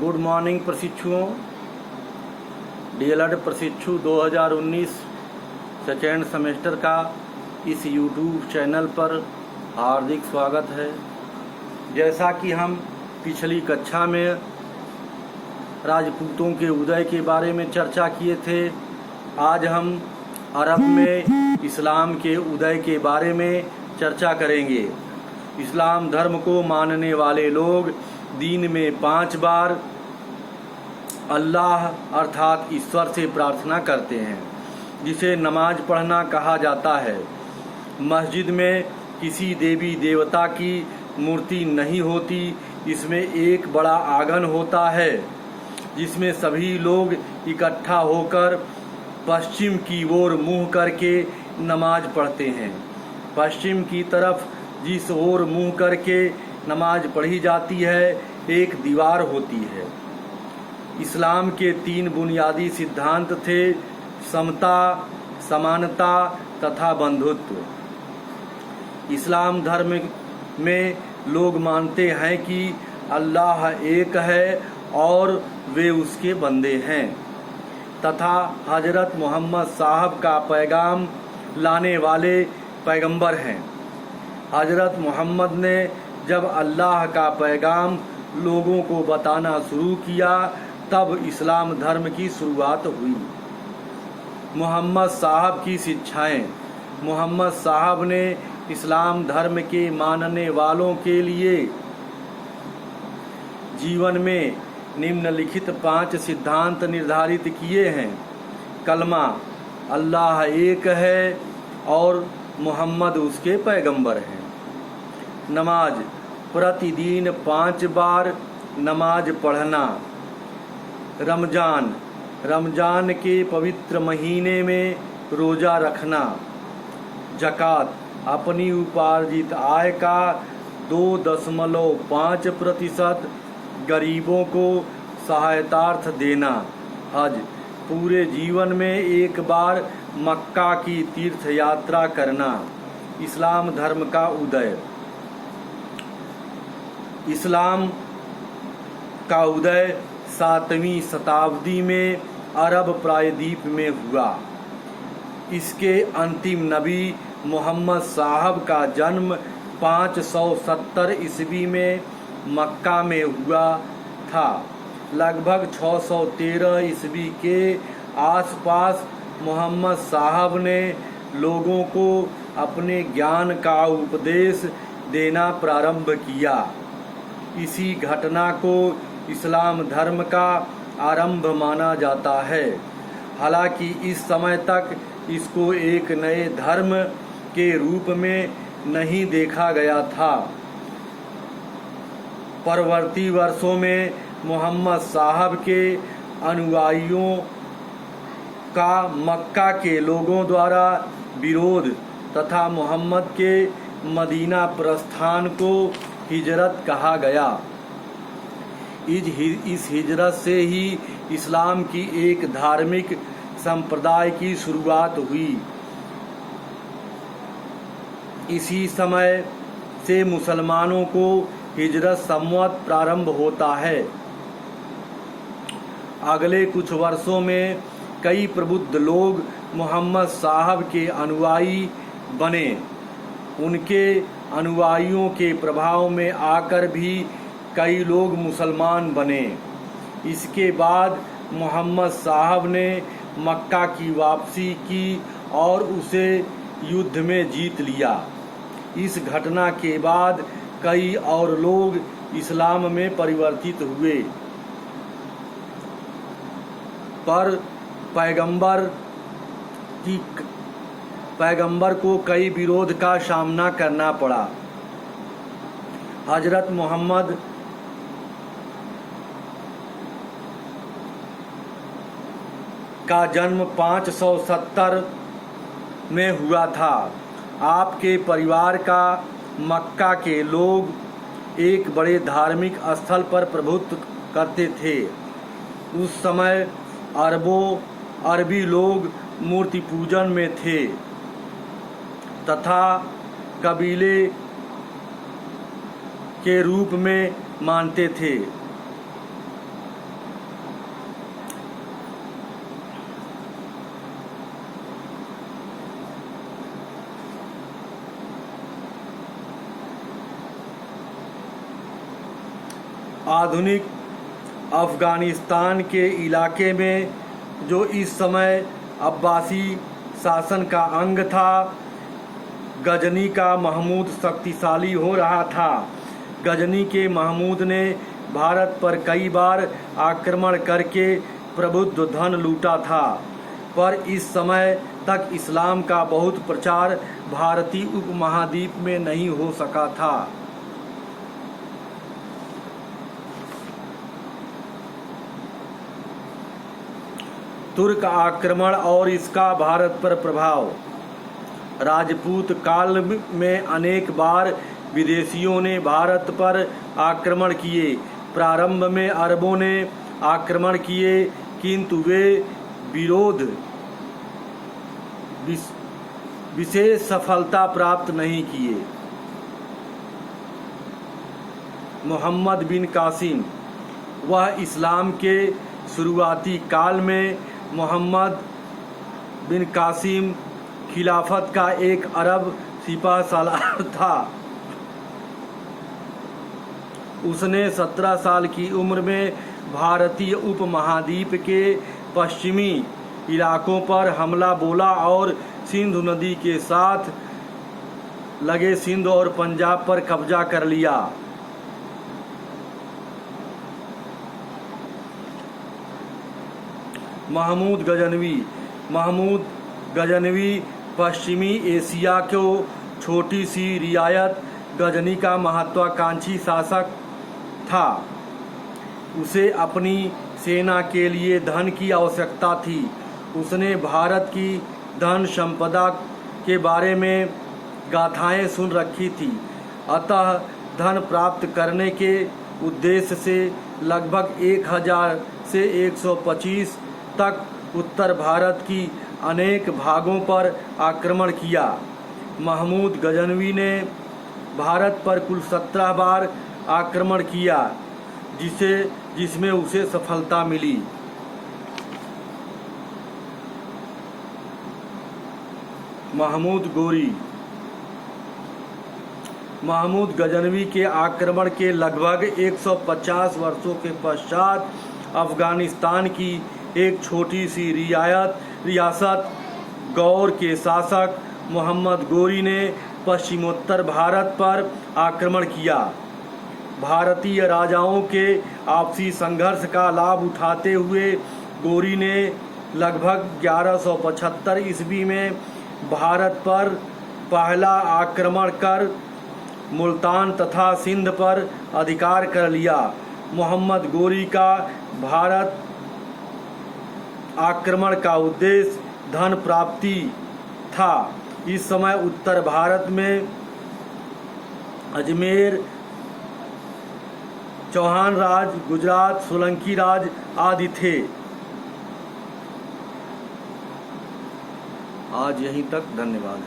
Good morning प्रशिक्षुओं। DElEd प्रशिक्षु 2019 second semester का इस यूट्यूब चैनल पर हार्दिक स्वागत है। जैसा कि हम पिछली कक्षा में राजपूतों के उदय के बारे में चर्चा किए थे, आज हम अरब में इस्लाम के उदय के बारे में चर्चा करेंगे। इस्लाम धर्म को मानने वाले लोग दिन में 5 बार अल्लाह अर्थात ईश्वर से प्रार्थना करते हैं, जिसे नमाज पढ़ना कहा जाता है। मस्जिद में किसी देवी देवता की मूर्ति नहीं होती। इसमें एक बड़ा आंगन होता है जिसमें सभी लोग इकट्ठा होकर पश्चिम की ओर मुंह करके नमाज पढ़ते हैं। पश्चिम की तरफ जिस ओर मुंह करके नमाज पढ़ी जाती है, एक दीवार होती है। इस्लाम के 3 बुनियादी सिद्धांत थे: समता, समानता तथा बंधुत्व। इस्लाम धर्म में लोग मानते हैं कि अल्लाह एक है और वे उसके बंदे हैं तथा हजरत मोहम्मद साहब का पैगाम लाने वाले पैगंबर हैं। हजरत मोहम्मद ने जब अल्लाह का पैगाम लोगों को बताना शुरू किया, तब इस्लाम धर्म की शुरुआत हुई। मोहम्मद साहब की शिक्षाएं। मोहम्मद साहब ने इस्लाम धर्म के मानने वालों के लिए जीवन में निम्नलिखित 5 सिद्धांत निर्धारित किए हैं: कलमा, अल्लाह एक है और मोहम्मद उसके पैगंबर हैं। नमाज, प्रतिदिन 5 बार नमाज पढ़ना। रमजान, रमजान के पवित्र महीने में रोज़ा रखना। ज़कात, अपनी उपार्जित आय का 2.5% गरीबों को सहायतार्थ देना। हज, पूरे जीवन में एक बार मक्का की तीर्थ यात्रा करना। इस्लाम धर्म का उदय। इस्लाम का उदय 7वीं शताब्दी में अरब प्रायद्वीप में हुआ। इसके अंतिम नबी मोहम्मद साहब का जन्म 570 ईस्वी में मक्का में हुआ था। लगभग 613 ईस्वी के आसपास मोहम्मद साहब ने लोगों को अपने ज्ञान का उपदेश देना प्रारंभ किया। इसी घटना को इस्लाम धर्म का आरंभ माना जाता है। हालांकि इस समय तक इसको एक नए धर्म के रूप में नहीं देखा गया था। परवर्ती वर्षों में मोहम्मद साहब के अनुयायियों का मक्का के लोगों द्वारा विरोध तथा मोहम्मद के मदीना प्रस्थान को हिजरत कहा गया। इस हिजरत से ही इस्लाम की एक धार्मिक संप्रदाय की शुरुआत हुई। इसी समय से मुसलमानों को हिजरत संवत प्रारंभ होता है। अगले कुछ वर्षों में कई प्रबुद्ध लोग मोहम्मद साहब के अनुयायी बने। उनके अनुयायियों के प्रभाव में आकर भी कई लोग मुसलमान बने। इसके बाद मोहम्मद साहब ने मक्का की वापसी की और उसे युद्ध में जीत लिया। इस घटना के बाद कई और लोग इस्लाम में परिवर्तित हुए, पर पैगंबर को कई विरोध का सामना करना पड़ा। हजरत मोहम्मद का जन्म 570 में हुआ था। आपके परिवार का मक्का के लोग एक बड़े धार्मिक स्थल पर प्रभुत्व करते थे। उस समय अरबी लोग मूर्ति पूजन में थे तथा कबीले के रूप में मानते थे। आधुनिक अफ़गानिस्तान के इलाके में, जो इस समय अब्बासी शासन का अंग था, गजनी का महमूद शक्तिशाली हो रहा था। गजनी के महमूद ने भारत पर कई बार आक्रमण करके प्रबुद्ध धन लूटा था, पर इस समय तक इस्लाम का बहुत प्रचार भारतीय उपमहाद्वीप में नहीं हो सका था। तुर्क आक्रमण और इसका भारत पर प्रभाव। राजपूत काल में अनेक बार विदेशियों ने भारत पर आक्रमण किए। प्रारंभ में अरबों ने आक्रमण किए, किंतु वे विशेष सफलता प्राप्त नहीं किए। मोहम्मद बिन कासिम, वह इस्लाम के शुरुआती काल में मोहम्मद बिन कासिम खिलाफत का एक अरब सिपह सालार था। उसने 17 साल की उम्र में भारतीय उपमहाद्वीप के पश्चिमी इलाकों पर हमला बोला और सिंधु नदी के साथ लगे सिंध और पंजाब पर कब्जा कर लिया। महमूद गजनवी पश्चिमी एशिया को छोटी सी रियायत गजनी का महत्वाकांक्षी शासक था। उसे अपनी सेना के लिए धन की आवश्यकता थी। उसने भारत की धन संपदा के बारे में गाथाएं सुन रखी थी, अतः धन प्राप्त करने के उद्देश्य से लगभग 1000 से 125 तक उत्तर भारत की अनेक भागों पर आक्रमण किया। महमूद गजनवी ने भारत पर कुल 17 बार आक्रमण किया, जिसमें उसे सफलता मिली। महमूद गजनवी के आक्रमण के लगभग 150 वर्षों के पश्चात अफगानिस्तान की एक छोटी सी रियासत गौर के शासक मोहम्मद गोरी ने पश्चिमोत्तर भारत पर आक्रमण किया। भारतीय राजाओं के आपसी संघर्ष का लाभ उठाते हुए गोरी ने लगभग 1175 ईस्वी में भारत पर पहला आक्रमण कर मुल्तान तथा सिंध पर अधिकार कर लिया। मोहम्मद गोरी का भारत आक्रमण का उद्देश्य धन प्राप्ति था। इस समय उत्तर भारत में अजमेर, चौहान राज, गुजरात, सोलंकी राज आदि थे। आज यहीं तक, धन्यवाद।